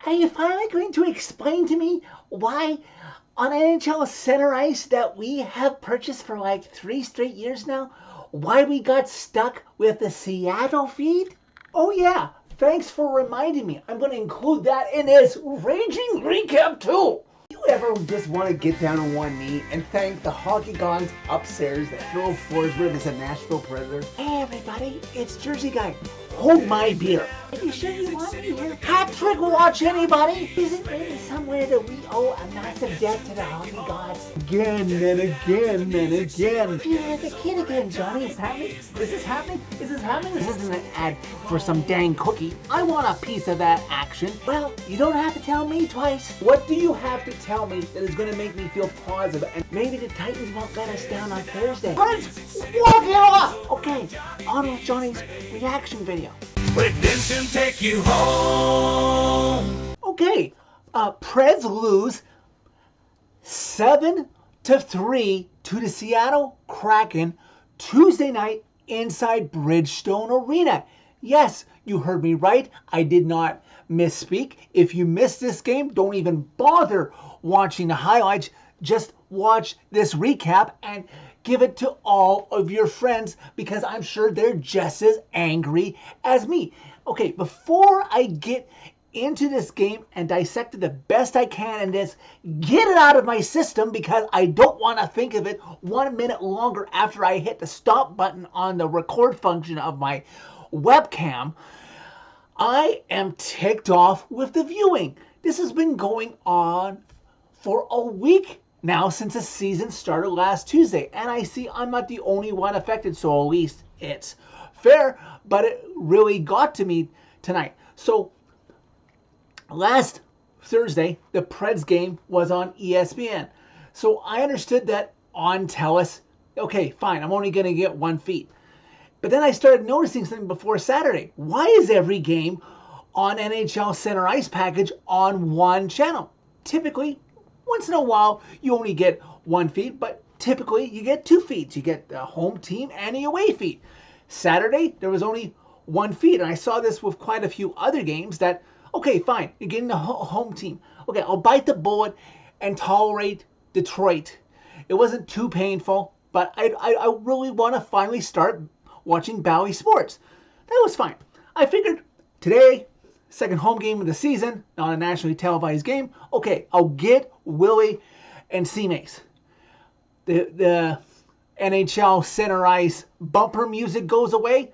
Are you finally going to explain to me why on NHL Center Ice that we have purchased for like 3 straight years now, why we got stuck with the Seattle feed? Oh yeah, thanks for reminding me. I'm going to include that in this raging recap too. You ever just want to get down on one knee and thank the hockey gods upstairs that throw Forsberg as a Nashville Predator? Hey everybody, it's Jersey Guy. Hold my beer. Are you sure you want me here? Hat trick watch anybody? Is it really somewhere that we owe a massive debt to the hockey gods? Again and again and again. Feel like a kid again, Johnny. Is happening? Is this happening? Is this happening? This isn't an ad for some dang cookie. I want a piece of that action. Well, you don't have to tell me twice. What do you have to tell me that is going to make me feel positive? And maybe the Titans won't let us down on Thursday. Preds, walk it off! Okay, on with Johnny's reaction video. Redemption take you home. Okay, Preds lose 7-3 to the Seattle Kraken Tuesday night inside Bridgestone Arena. Yes, you heard me right. I did not misspeak. If you missed this game, don't even bother watching the highlights. Just watch this recap and give it to all of your friends because I'm sure they're just as angry as me. Okay, before I get into this game and dissect it the best I can and just get it out of my system because I don't want to think of it 1 minute longer after I hit the stop button on the record function of my webcam, I am ticked off with the viewing. This has been going on for a week now since the season started last Tuesday, and I see I'm not the only one affected, so at least it's fair, but it really got to me tonight. So last Thursday, the Preds game was on ESPN. So I understood that on TELUS, okay, fine, I'm only going to get 1 feed. But then I started noticing something before Saturday. Why is every game on NHL Center Ice package on one channel? Typically, once in a while, you only get 1 feed, but typically you get 2 feeds. You get the home team and the away feed. Saturday, there was only 1 feed, and I saw this with quite a few other games that, okay, fine, you're getting the home team. Okay, I'll bite the bullet and tolerate Detroit. It wasn't too painful, but I really want to finally start watching Bally Sports. That was fine. I figured today, second home game of the season, not a nationally televised game. Okay, I'll get Willie and C-Mace. The NHL Center Ice bumper music goes away,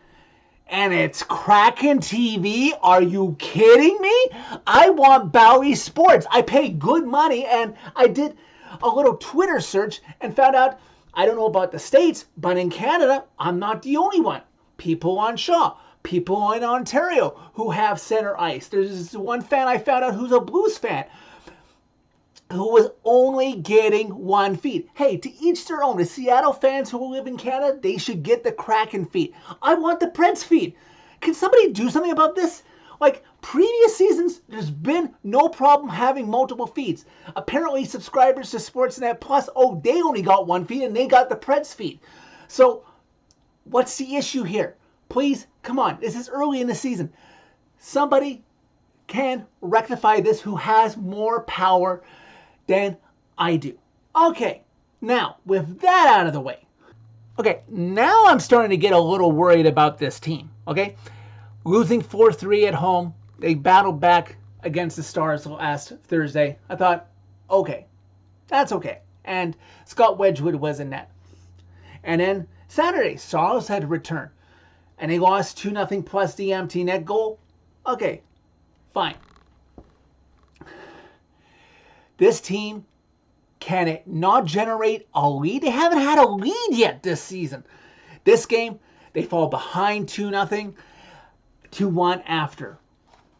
and it's Kraken TV. Are you kidding me? I want Bally Sports. I pay good money, and I did a little Twitter search and found out, I don't know about the States, but in Canada, I'm not the only one. People on Shaw, people in Ontario who have Center Ice. There's this one fan I found out who's a Blues fan who was only getting 1 feed. Hey, to each their own. The Seattle fans who live in Canada, they should get the Kraken feed. I want the Preds feed. Can somebody do something about this? Like previous seasons, there's been no problem having multiple feeds. Apparently, subscribers to Sportsnet Plus, oh, they only got 1 feed and they got the Preds feed. So, what's the issue here? Please, come on. This is early in the season. Somebody can rectify this who has more power than I do. Okay, now, with that out of the way. Okay, now I'm starting to get a little worried about this team, okay? Losing 4-3 at home. They battled back against the Stars last Thursday. I thought, okay, that's okay. And Scott Wedgwood was in net. And then Saturday, Stars had to return. And they lost 2-0 plus the empty net goal. Okay, fine. This team, can it not generate a lead? They haven't had a lead yet this season. This game, they fall behind 2-0. 2-1 after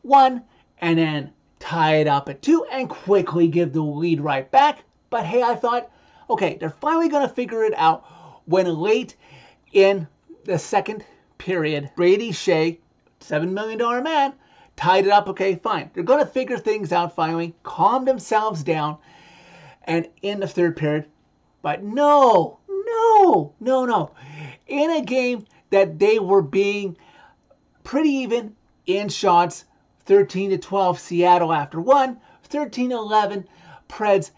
1, and then tie it up at 2 and quickly give the lead right back. But hey, I thought, okay, they're finally going to figure it out when late in the second period, Brady Shea, $7 million man, tied it up. Okay, fine. They're going to figure things out finally, calm themselves down, and in the third period, but no. In a game that they were being pretty even in shots 13-12 Seattle after 1, 13-11 Preds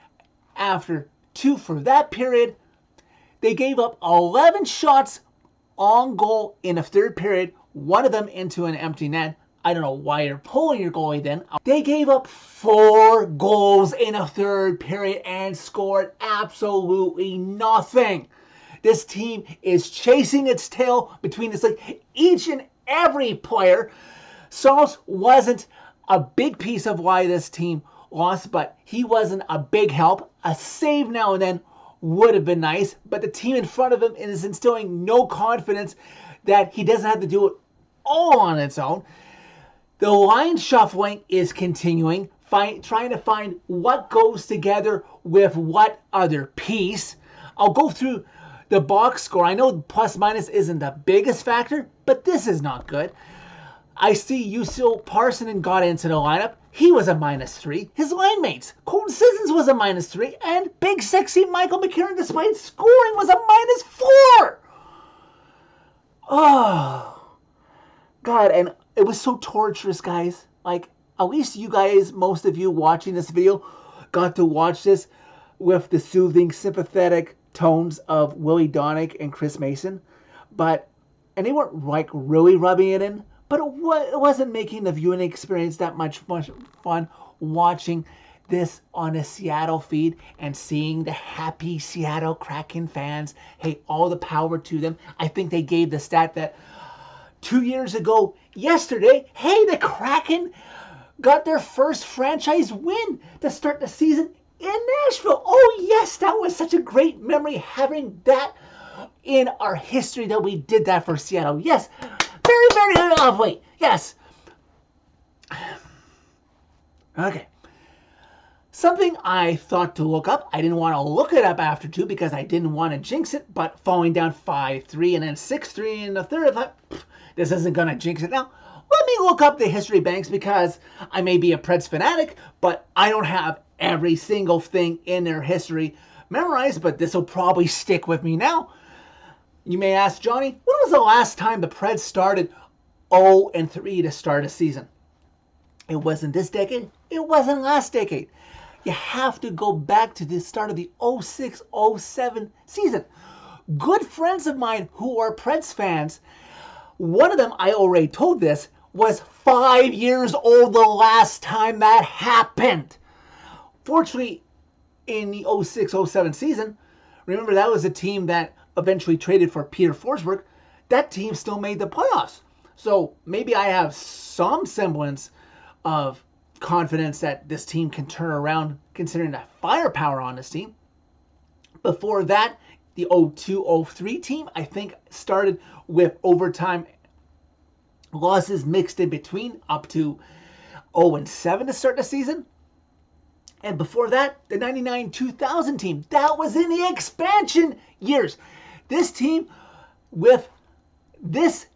after 2 for that period. They gave up 11 shots on goal in the third period, one of them into an empty net. I don't know why you're pulling your goalie then. They gave up 4 goals in a third period and scored absolutely nothing. This team is chasing its tail between this league. Each and every player. Sauce wasn't a big piece of why this team lost, but he wasn't a big help. A save now and then would have been nice, but the team in front of him is instilling no confidence that he doesn't have to do it all on its own. The line shuffling is continuing, trying to find what goes together with what other piece. I'll go through the box score. I know plus minus isn't the biggest factor, but this is not good. I see Yusuf Parsonen got into the lineup. He was a -3. His line mates, Colton Sissons was a -3, and big sexy Michael McCarron, despite scoring, was a -4. Oh, God, and it was so torturous, guys. Like, at least you guys, most of you watching this video, got to watch this with the soothing, sympathetic tones of Willie Donick and Chris Mason. And they weren't, like, really rubbing it in. But it wasn't making the viewing experience that much fun watching this on a Seattle feed and seeing the happy Seattle Kraken fans. Hey, all the power to them. I think they gave the stat that 2 years ago, yesterday, hey, the Kraken got their first franchise win to start the season in Nashville. Oh, yes, that was such a great memory having that in our history that we did that for Seattle. Yes. Very, very lovely. Yes. Okay. Something I thought to look up. I didn't want to look it up after 2 because I didn't want to jinx it. But falling down 5-3 and then 6-3 in the third, I thought, this isn't going to jinx it now. Let me look up the history banks because I may be a Preds fanatic, but I don't have every single thing in their history memorized. But this will probably stick with me now. You may ask, Johnny, when was the last time the Preds started 0-3 to start a season? It wasn't this decade. It wasn't last decade. You have to go back to the start of the 06-07 season. Good friends of mine who are Preds fans, one of them, I already told this, was 5 years old the last time that happened. Fortunately, in the 06-07 season, remember that was a team that eventually traded for Peter Forsberg, that team still made the playoffs. So maybe I have some semblance of confidence that this team can turn around considering the firepower on this team. Before that, the 02-03 team, I think, started with overtime losses mixed in between up to 0-7 to start the season. And before that, the 99-2000 team, that was in the expansion years. This team, with this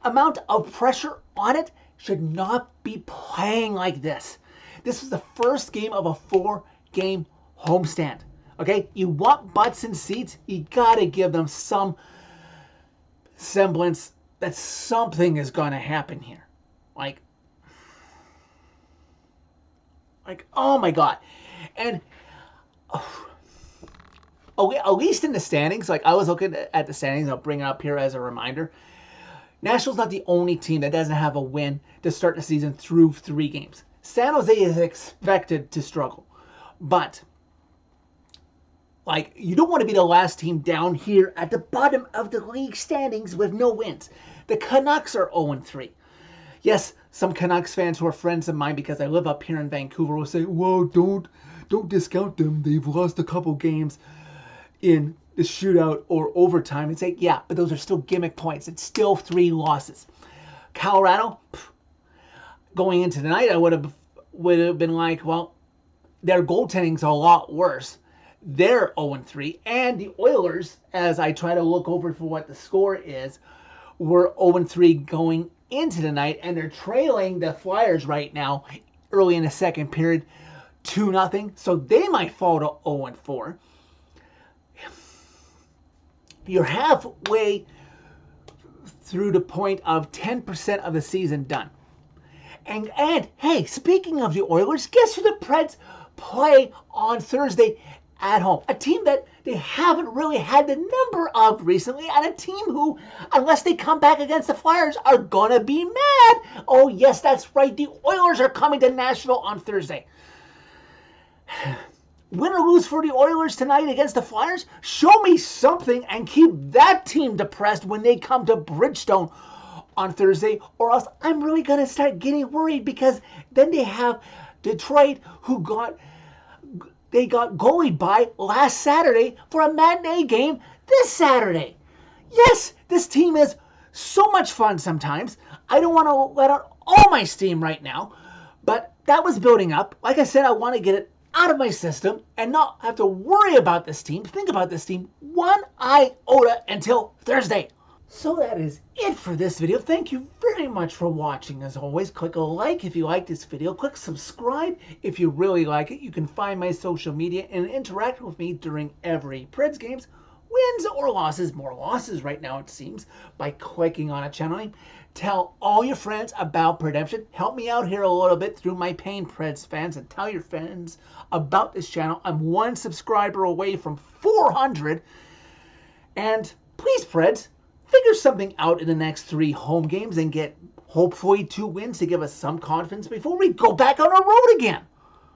amount of pressure on it, should not be playing like this. This was the first game of a 4-game homestand. Okay? You want butts in seats, you got to give them some semblance that something is going to happen here. Like, oh my God. And at least in the standings, like I was looking at the standings, I'll bring it up here as a reminder. Nashville's not the only team that doesn't have a win to start the season through 3 games. San Jose is expected to struggle. But, like, you don't want to be the last team down here at the bottom of the league standings with no wins. The Canucks are 0-3. Yes, some Canucks fans who are friends of mine because I live up here in Vancouver will say, whoa, don't discount them. They've lost a couple games in the shootout or overtime, and say, yeah, but those are still gimmick points. It's still 3 losses. Colorado, going into tonight, I would have been like, well, their goaltending's a lot worse. They're 0-3, and the Oilers, as I try to look over for what the score is, were 0-3 going into the night, and they're trailing the Flyers right now, early in the second period, 2-0. So they might fall to 0-4. You're halfway through the point of 10% of the season done. And hey, speaking of the Oilers, guess who the Preds play on Thursday at home? A team that they haven't really had the number of recently, and a team who, unless they come back against the Flyers, are gonna be mad. Oh yes, that's right. The Oilers are coming to Nashville on Thursday. Win or lose for the Oilers tonight against the Flyers? Show me something and keep that team depressed when they come to Bridgestone on Thursday, or else I'm really going to start getting worried, because then they have Detroit, who got goalied by last Saturday for a matinee game this Saturday. Yes, this team is so much fun sometimes. I don't want to let out all my steam right now, but that was building up. Like I said, I want to get it out of my system and not have to worry about this team, think about this team one iota until Thursday. So that is it for this video. Thank you very much for watching. As always, click a like if you like this video. Click subscribe if you really like it. You can find my social media and interact with me during every Preds games, wins or losses. More losses right now, it seems, by clicking on a channel name. Tell all your friends about Predemption. Help me out here a little bit through my pain, Preds fans, and tell your friends about this channel. I'm 1 subscriber away from 400. And please, Preds, figure something out in the next 3 home games and get hopefully 2 wins to give us some confidence before we go back on our road again.